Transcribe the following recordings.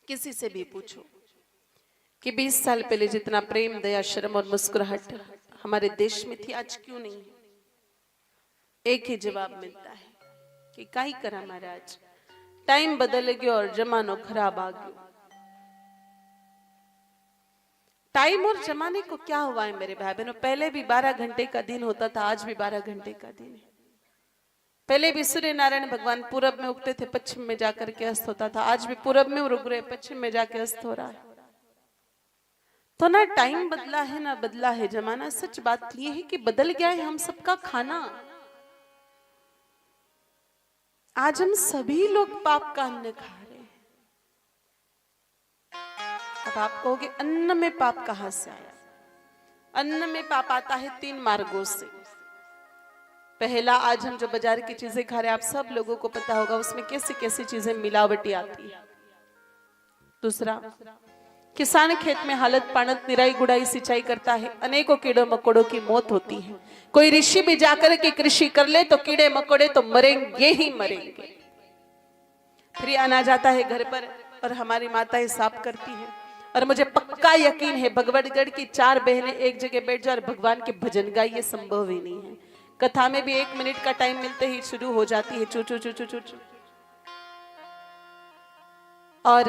किसी से भी पूछो कि 20 साल पहले जितना प्रेम, दया, शर्म और मुस्कुराहट हमारे देश में थी, आज क्यों नहीं है? एक ही जवाब मिलता है कि काई करा महाराज, टाइम बदल गयो और जमानो खराब आ गयो। टाइम और जमाने को क्या हुआ है मेरे भाई बहनों? पहले भी 12 घंटे का दिन होता था, आज भी 12 घंटे का दिन है। पहले भी सूर्य नारायण भगवान पूरब में उगते थे, पश्चिम में जाकर के अस्त होता था, आज भी पूरब में उग रहे, पश्चिम में जाके अस्त हो रहा है। तो ना टाइम बदला है ना बदला है जमाना। सच बात यह है कि बदल गया है हम सबका खाना। आज हम सभी लोग पाप का अन्न खा रहे हैं। अब आप कहोगे अन्न में पाप कहां से आया? अन्न में पाप आता है 3 मार्गों से। पहला, आज हम जो बाजार की चीजें खा रहे हैं, आप सब लोगों को पता होगा उसमें कैसी कैसी चीजें मिलावटी आती है। दूसरा, किसान खेत में हालत पानत निराई गुड़ाई सिंचाई करता है, अनेकों कीड़ों मकोड़ों की मौत होती है। कोई ऋषि भी जाकर के कृषि कर ले तो कीड़े मकोड़े तो मरेंगे ही मरेंगे। फिर अनाज आता है घर पर और हमारी माताएं साफ करती है। और मुझे पक्का यकीन है भगवतगढ़ की 4 बहनें एक जगह बैठ जाए और भगवान के भजन गाए, ये संभव ही नहीं है। कथा में भी 1 मिनट का टाइम मिलते ही शुरू हो जाती है चू चू चू चू चू चू। और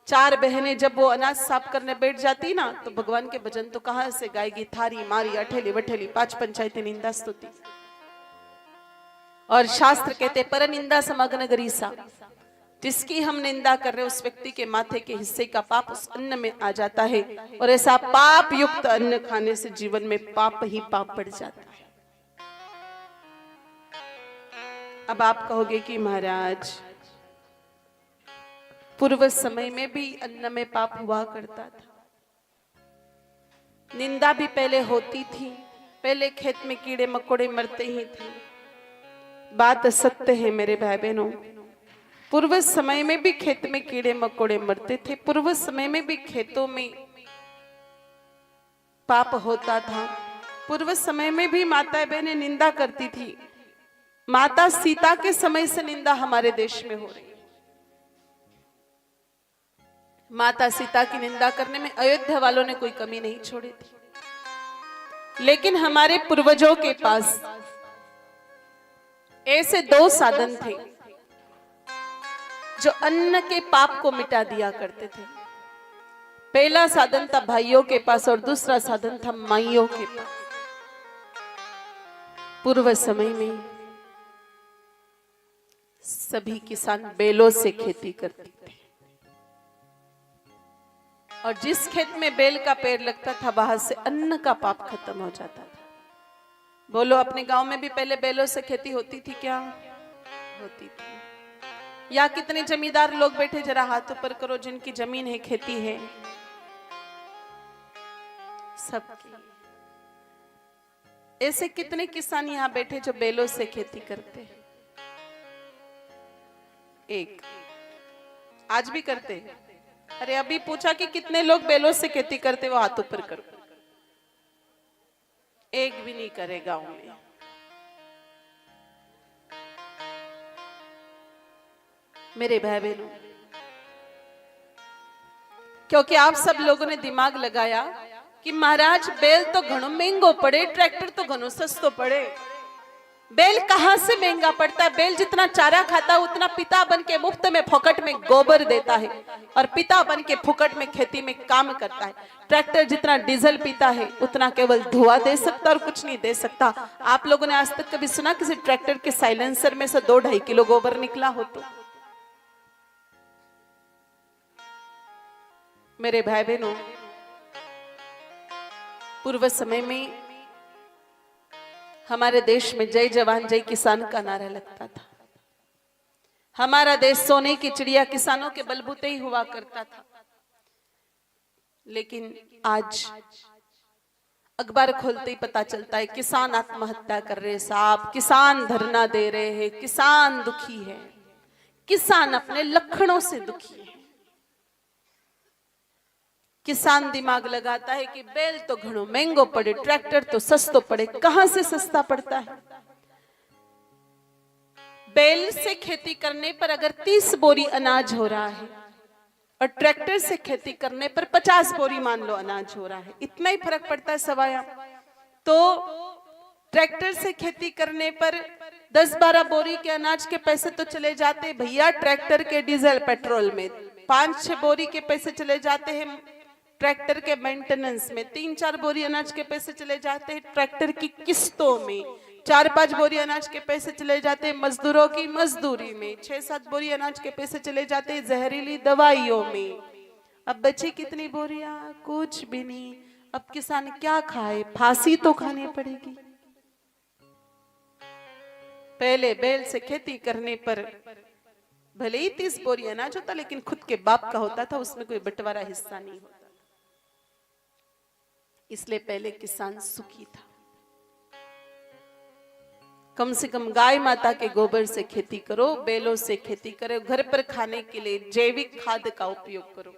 4 बहनें जब वो अनाज साफ करने बैठ जाती ना, तो भगवान के भजन तो कहां से गाएगी? थारी मारी अठेली वठेली 5 पंचायती निंदा स्तुति। और शास्त्र कहते पर निंदा समग्न गरीसा, जिसकी हम निंदा कर रहे उस व्यक्ति के माथे के हिस्से का पाप उस अन्न में आ जाता है। और ऐसा पाप युक्त अन्न खाने से जीवन में पाप ही पाप बढ़ जाता है। अब आप कहोगे कि महाराज पूर्व समय में भी अन्न में पाप हुआ करता था, निंदा भी पहले होती थी, पहले खेत में कीड़े मकोड़े मरते ही थे। बात सत्य है मेरे भाई बहनों, पूर्व समय में भी खेत में कीड़े मकोड़े मरते थे, पूर्व समय में भी खेतों में पाप होता था, पूर्व समय में भी माता बहनें निंदा करती थी। माता सीता के समय से निंदा हमारे देश में हो रही है। माता सीता की निंदा करने में अयोध्या वालों ने कोई कमी नहीं छोड़ी थी। लेकिन हमारे पूर्वजों के पास ऐसे 2 साधन थे जो अन्न के पाप को मिटा दिया करते थे। पहला साधन था भाइयों के पास और दूसरा साधन था माइयों के पास। पूर्व समय में सभी किसान बैलों से खेती करते थे और जिस खेत में बैल का पैर लगता था वहां से अन्न का पाप खत्म हो जाता था। बोलो, अपने गांव में भी पहले बैलों से खेती होती थी क्या? होती थी। या कितने जमींदार लोग बैठे, जरा हाथ ऊपर करो जिनकी जमीन है, खेती है सबकी। ऐसे कितने किसान यहाँ बैठे जो बैलों से खेती करते हैं? एक। आज भी करते हैं? अरे अभी पूछा कि कितने लोग बैलों से खेती करते, वो हाथ ऊपर करो। एक भी नहीं करे गांव में। मेरे भाई बहनों, क्योंकि आप सब लोगों ने दिमाग लगाया कि महाराज बैल तो घणो महंगो पड़े, ट्रैक्टर तो घणो सस्तो पड़े। बैल कहां से महंगा पड़ता है? बैल जितना चारा खाता है उतना पिता बन के मुफ्त में फोकट में गोबर देता है और पिता बन के फुकट में खेती में काम करता है। ट्रैक्टर जितना डीजल पीता है उतना केवल धुआं दे सकता और कुछ नहीं दे सकता। आप लोगों ने आज तक कभी सुना किसी ट्रैक्टर के साइलेंसर में से 2-2.5 किलो गोबर निकला हो? तो मेरे भाई बहनों, पूर्व समय में हमारे देश में जय जवान जय किसान का नारा लगता था। हमारा देश सोने की चिड़िया किसानों के बलबूते ही हुआ करता था। लेकिन आज अखबार खोलते ही पता चलता है किसान आत्महत्या कर रहे साहब, किसान धरना दे रहे हैं, किसान दुखी है, किसान अपने लक्षणों से दुखी है। किसान दिमाग लगाता है कि बैल तो घणो महंगो पड़े, ट्रैक्टर तो सस्तो पड़े। कहां से सस्ता पड़ता है? बैल से खेती करने पर अगर 30 बोरी अनाज हो रहा है और ट्रैक्टर से खेती करने पर 50 बोरी मान लो अनाज हो रहा है, इतना ही फर्क पड़ता है सवाया। तो ट्रैक्टर से खेती करने पर 10-12 बोरी के अनाज के पैसे तो चले जाते भैया ट्रैक्टर के डीजल पेट्रोल में, 5-6 बोरी के पैसे चले जाते हैं ट्रैक्टर के मेंटेनेंस में, 3-4 बोरी अनाज के पैसे चले जाते हैं ट्रैक्टर की किस्तों में, 4-5 बोरी अनाज के पैसे चले जाते हैं मजदूरों की मजदूरी में, 6-7 बोरी अनाज के पैसे चले जाते हैं जहरीली दवाइयों में। अब बची कितनी बोरियां? कुछ भी नहीं। अब किसान क्या खाए? फांसी तो खानी पड़ेगी। पहले बैल से खेती करने पर भले ही 30 बोरी अनाज होता, लेकिन खुद के बाप का होता था, उसमें कोई बंटवारा हिस्सा नहीं होता, इसलिए पहले किसान सुखी था। कम से कम गाय माता के गोबर से खेती करो, बैलों से खेती करो, घर पर खाने के लिए जैविक खाद का उपयोग करो।